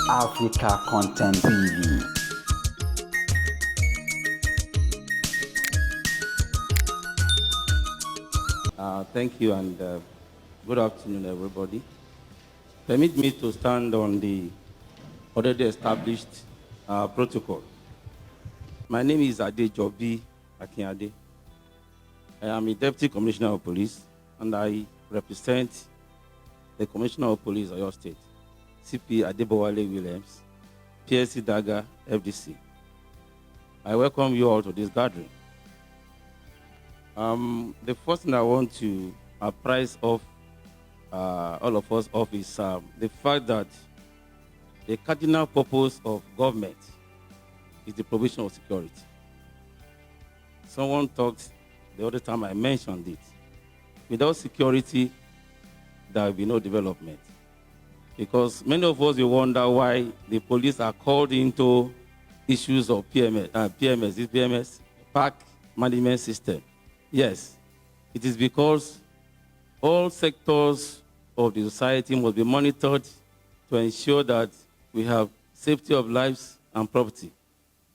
Africa Content TV. Thank you and good afternoon, everybody. Permit me to stand on the already established protocol. My name is Adejobi Akinade. I am a Deputy Commissioner of Police and I represent the Commissioner of Police of Oyo State, CP Adebowale Williams, PSC Daga, FDC. I welcome you all to this gathering. The first thing I want to apprise of all of us of is the fact that the cardinal purpose of government is the provision of security. Someone talked the other time I mentioned it. Without security, there will be no development. Because many of us will wonder why the police are called into issues of PMS, Park Management System. Yes, it is because all sectors of the society must be monitored to ensure that we have safety of lives and property.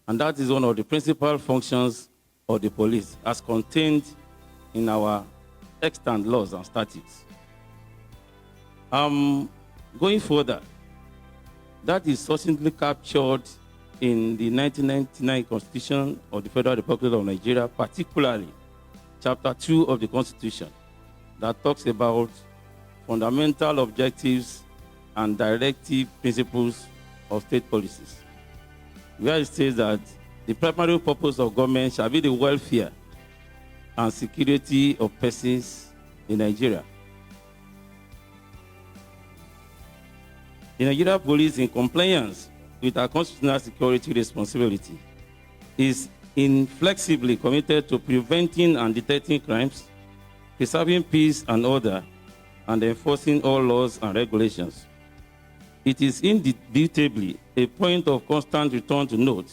And that is one of the principal functions of the police as contained in our extant laws and statutes. Going further, that is succinctly captured in the 1999 Constitution of the Federal Republic of Nigeria, particularly Chapter 2 of the Constitution, that talks about fundamental objectives and directive principles of state policies, where it says that the primary purpose of government shall be the welfare and security of persons in Nigeria. The Nigeria Police, in compliance with our constitutional security responsibility, is inflexibly committed to preventing and detecting crimes, preserving peace and order, and enforcing all laws and regulations. It is indubitably a point of constant return to note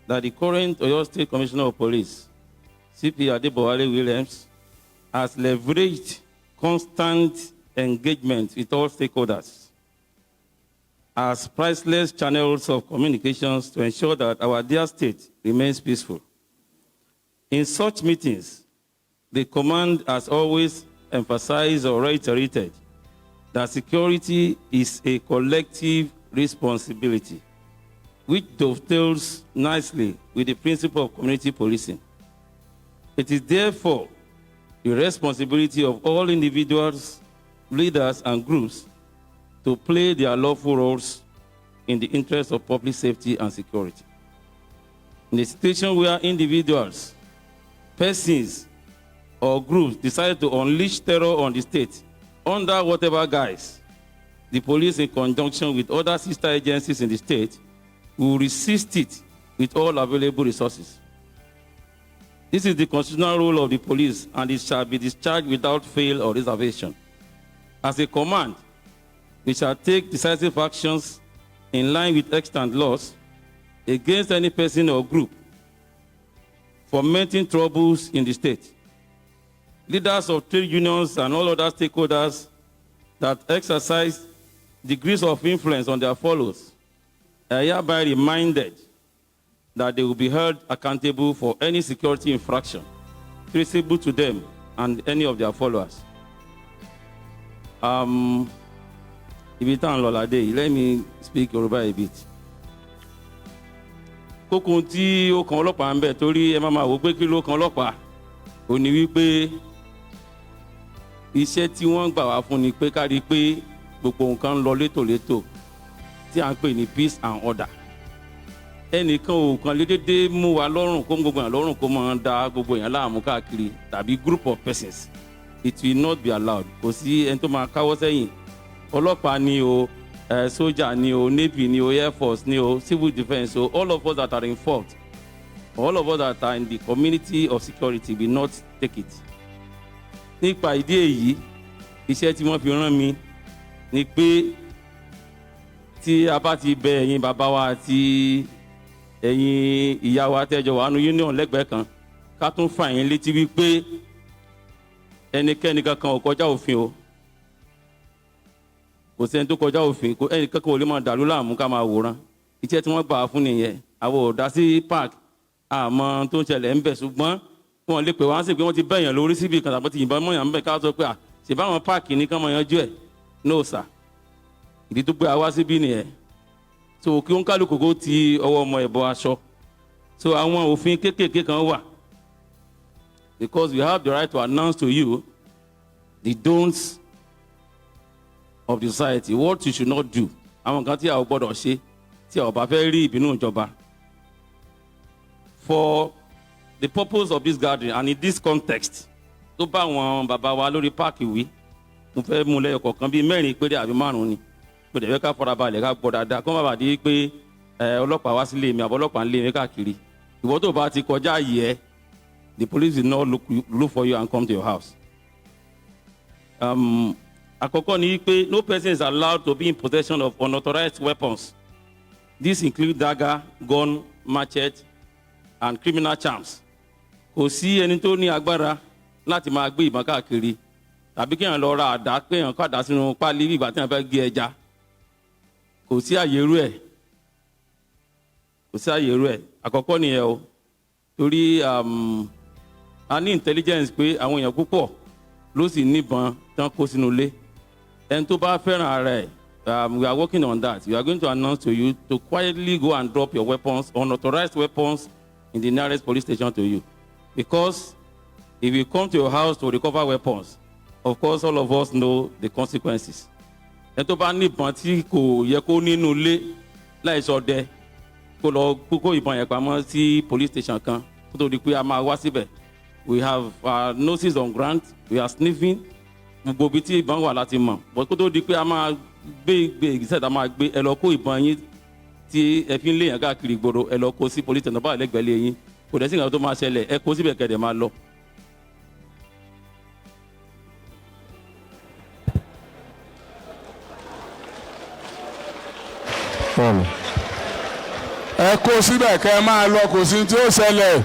that the current Oyo State Commissioner of Police, CP Adebowale Williams, has leveraged constant engagement with all stakeholders as priceless channels of communications to ensure that our dear state remains peaceful. In such meetings, the command has always emphasized or reiterated that security is a collective responsibility, which dovetails nicely with the principle of community policing. It is therefore the responsibility of all individuals, leaders, and groups to play their lawful roles in the interest of public safety and security. In a situation where individuals, persons, or groups decide to unleash terror on the state under whatever guise, the police, in conjunction with other sister agencies in the state, will resist it with all available resources. This is the constitutional role of the police, and it shall be discharged without fail or reservation. As a command, we shall take decisive actions in line with extant laws against any person or group fomenting troubles in the state. Leaders of trade unions and all other stakeholders that exercise degrees of influence on their followers are hereby reminded that they will be held accountable for any security infraction traceable to them and any of their followers. Let me speak Yoruba a bit. Kókó tí ó kan ọlọ́pàá ń bẹ̀ torí ẹ máa wò pé kí ló kan ọlọ́pàá ò ní wípé iṣẹ́ tí wọ́n gbà wá fún ni pé ká rí pé gbogbo nǹkan ń lọ létòlétò tí à ń pè ní peace and order. Ẹnìkan ò kàn lè dédé mú wa lọ́rùn kó gbogbo èèyàn lọ́rùn kó máa da gbogbo èèyàn láàmú káàkiri tàbí group of persons. It will not be allowed. Kò sí ẹni tó máa káwọ́ sẹ́yìn. Ọlọ́pàá ni o, sójà ni o, navy ni o, air force ni o, civil defense o, all of us that are involved, all of us that are in the community of security will not take it. Nípa ìdí èyí, iṣẹ́ tí wọ́n fi rán mi ni pé tí a bá ti bẹ ẹ̀yin bàbá wa àti ẹ̀yin ìyá wa tẹ́jọ wà nínú union lẹ́gbẹ̀ẹ́ kan, ká tún fà yín létí wípé ẹnikẹ́ni kankan ò kọjá òfin o. kò sẹ́ni tó kọjá òfin kò ẹnì kankan ò lè máa dàlú láàmú ká máa wòran iṣẹ́ tí wọ́n gbà fún nìyẹn àwọn ò dá sí park àmọ́ tó ń ṣẹlẹ̀ ń bẹ̀ ṣùgbọ́n wọn lè pè wá sí pé wọ́n ti bẹ̀yàn lórí síbi kan tàbí ti yìnbọn mọ́yàn ń bẹ̀ ká sọ pé ṣe báwọn páàkì ní kán mọ̀ yanjú ẹ̀ no sir ìdí tó gbé àwa síbí nìyẹn so kí ó ń kálukú kó ti ọwọ́ ọmọ ẹ̀bọ aṣọ so àwọn òfin kéékèèké kan wà because we have the right to announce to you the don'ts of the society what you should not do àwọn kan tí a ò gbọ́dọ̀ ṣe tí a ò bá fẹ́ rí ìbínú ìjọba for the purpose of this gathering and in this context tó bá àwọn bàbá wa lórí páàkì wí mo fẹ́ mú lẹ́yọ̀ kọ̀ọ̀kan bíi mẹ́rin péré àbí márùn-ún ni pé dẹ̀ fẹ́ ká farabalẹ̀ ká gbọ́ dáadáa kó má bàa di pé ọlọ́pàá wá sílé mi àbọ̀ ọlọ́pàá ń lé mi káàkiri ìwọ tó bá ti kọjá yẹ the police will not look for you and come to your house. Àkọ́kọ́ ni pé no person is allowed to be in possession of unauthorized weapons. This include dagger, gun, machete and criminal charms. Kò sí ẹni tó ní agbára láti máa gbé ìbọn káàkiri tàbí kéèyàn lọ ra àdá kéèyàn kó àdá sínú páálí bí ìgbà tí wọ́n fẹ́ gé ẹja. Kò sí àyè irú ẹ̀. Kò sí àyè irú ẹ̀. Àkọ́kọ́ nìyẹn o. Torí a ní intelligence pé àwọn èèyàn púpọ̀ ló sì níbọn tán kó sínú ilé. Ẹni tó bá fẹ́ràn ara ẹ̀, we are working on that. We are going to announce to you to quietly go and drop your weapons, unauthorized weapons, in the nearest police station to you. Because if you come to your house to recover weapons, of course, all of us know the consequences. Ẹni tó bá níbọn tí kò yẹ kó nínú ilé láì ṣọdẹ kó lọ kókó ìbọn yẹn pamọ́ sí police station kan kó tó di pé a máa wá síbẹ̀. We have noses on ground, we are sniffing. Gbogbo ibi tí ìbọn wà láti mọ̀. But kó tó di pé a máa gbé ìgbésẹ̀ tá a máa gbé ẹ lọ kó ìbọn yín tí ẹ fi ń léèyàn káàkiri ìgboro ẹ lọ kó sí police station báyìí lẹ́gbẹ̀ẹ́ lé yín kò dẹ̀ sí nǹkan tó máa ṣẹlẹ̀ ẹ kó síbẹ̀ kẹ̀dẹ̀ máa lọ. ẹ kó síbẹ̀ kẹ́ ẹ máa lọ kò sí tí ó ṣẹlẹ̀.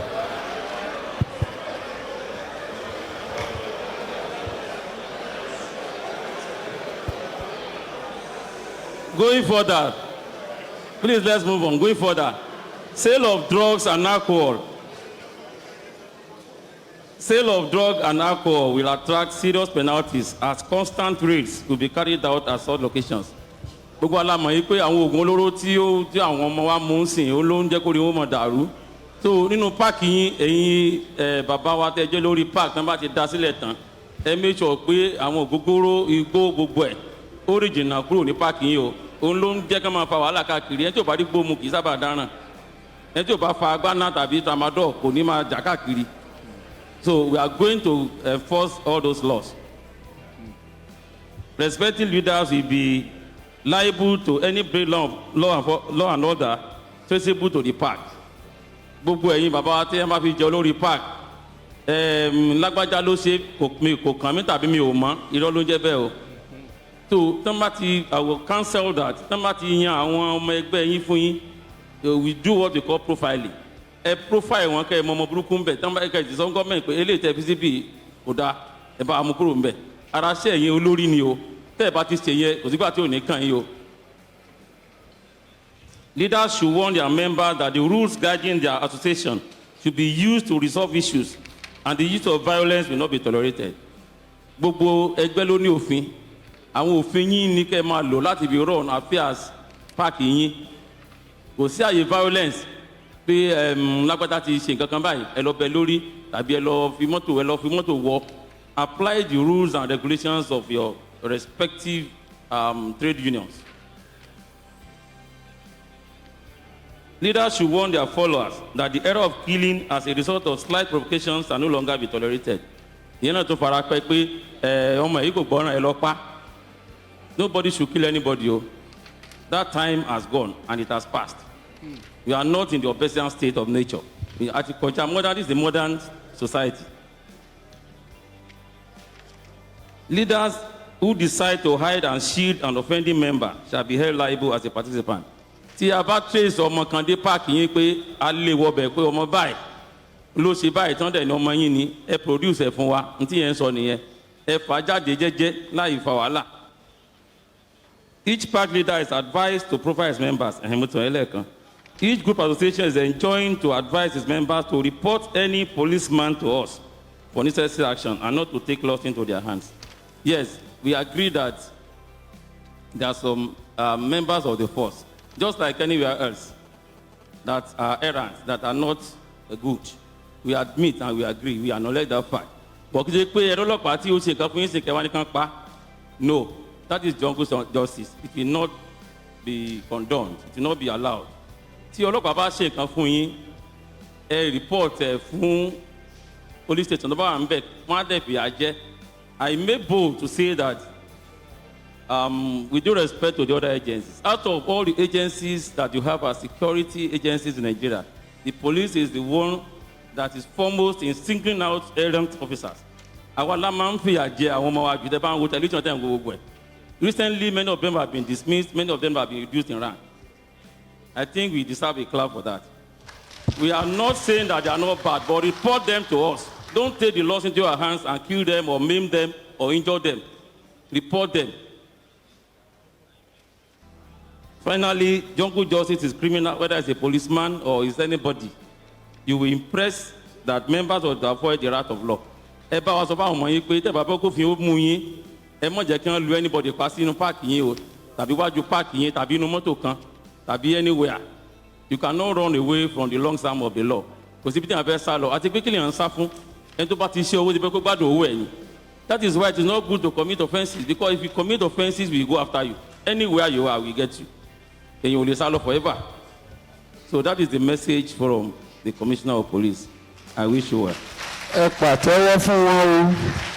Going further, please let's move on. Going further, sale of drugs and alcohol. Sale of drug and alcohol will attract serious penalties as constant raids will be carried out at such locations. Gbogbo alamọ̀ yìí pé àwọn oògùn olóró tí àwọn ọmọ wa mú ń sìn ó ló ń jẹ́ kó rí wọn mọ̀ dàrú. So nínú páàkì yín ẹ̀yin bàbá wa tẹ́ jẹ́ lórí páàkì tán bá ti dá sílẹ̀ tán ẹ make sure pé àwọn ògógóró igbó gbogbo ẹ̀ ó rí jìnnà kúrò ní páàkì yín o. Òun ló ń jẹ́ ká máa fa wàhálà káàkiri ẹni tí ò bá rí gbóòmù kì í sábà dáràn ẹni tí ò bá fa agbáná tàbí tramadol kò ní máa jà káàkiri. So we are going to enforce all those laws. Respective leaders will be liable to any breach of law and order traceable to the park. Gbogbo ẹ̀yin bàbá wa tí ẹ máa fi jẹ olórí park lágbájá ló ṣe kò kàn mí tàbí mi ò mọ̀ irọ́ ló ń jẹ́ bẹ́ẹ̀ o. So I will cancel that. Tamati yan àwọn ọmọ ẹgbẹ́ yín fún yín. We do what we call profiling. Ẹ profile wọn kẹ́ ẹ mọ ọmọ burúkú ń bẹ̀. Tamati ẹ̀ka ìdìsọ́ gọ́ọ̀mẹ̀ntì pé eléyìí tẹ́ fi síbi kò dáa ẹ bá amúkúrò ń bẹ̀. Ara ṣẹ́ ẹ̀yin olórí ni o. Tẹ́ ẹ bá ti ṣe yẹn kò sígbà tí ò ní kàn yín o. Leaders should warn their members that the rules guiding their association should be used to resolve issues and the use of violence will not be tolerated. Gbogbo ẹgbẹ́ ló ní òfin. Àwọn òfin yín ní kẹ́ máa lò láti fi run affairs páàkì yín kò sí àyè violence pé lágbàtà ti ṣe nǹkan kan báyìí ẹ lọ bẹ lórí tàbí ẹ lọ fi mọ́tò wọ apply the rules and regulations of your respective trade unions. Leaders should warn their followers that the error of killing as a result of slight provocations can no longer be tolerated. Ìyẹn náà tó fara pẹ́ pé ọmọ yìí kò gbọ́ràn ẹ lọ pa. Nobody should kill anybody. Oh. That time has gone and it has passed. We are not in the Obesian state of nature. This is the modern society. Leaders who decide to hide and shield an offending member shall be held liable as a participant. Tí a bá trace ọmọ kan dé park yín pé a lè wọbẹ̀ pé ọmọ báyìí ló ṣe báyìí tán dẹ̀ ní ọmọ yín ni ẹ produce ẹ̀ fún wa ní tí yẹn ń sọ nìyẹn ẹ fà jáde jẹ́jẹ́ láì fa wàhálà. Each party leader is advised to provide his members. Each group association is enjoined to advise its members to report any policeman to us for necessary action and not to take laws into their hands. Yes, we agree that there are some members of the force, just like anywhere else, that are errants, that are not good. We admit and we agree, we acknowledge that fact. No, that is jungle justice. It will not be condoned, it will not be allowed. Tí ọlọ́pàá bá ṣe nǹkan fún yín, report fún police station tó bá wà níbẹ̀, wọ́n á dẹ̀ fìyà jẹ. I may bold to say that with due respect to the other agencies, out of all the agencies that you have as security agencies in Nigeria, the police is the one that is foremost in singling out errant officers. Our layman fìyà jẹ àwọn ọmọ wa jù tẹ́ bá ń wo television tẹ́ ń wo gbogbo ẹ̀. Recently, many of them have been dismissed, many of them have been reduced in rank. I think we deserve a clap for that. We are not saying that they are not bad, but report them to us. Don't take the laws into your hands and kill them or maim them or injure them. Report them. Finally, jungle justice is criminal, whether it's a policeman or it's anybody. You will impress that members will avoid the wrath of law. Eba wa sọ fún àwọn ọmọ yín pé tẹ́ bá fẹ́ kó fi ó mú yín, ẹ má jẹ́ kí wọ́n lu anybody pa sínú páàkì yín o, tàbí wájú páàkì yín, tàbí inú mọ́tò kan, tàbí anywhere. You cannot run away from the long arm of the law. Kò sí bí tí wọ́n fẹ́ sá lọ, àti pé kí lè ń sá fún ẹni tó bá ti ṣe owó ti fẹ́ kó gbádùn owó ẹ̀yìn. That is why it is not good to commit offences, because if you commit offences, we will go after you. Anywhere you are, we get you. And you will lè sá lọ forever. So that is the message from the Commissioner of Police. I wish you well. Ẹ pàtẹ́wọ́ fún wọn o.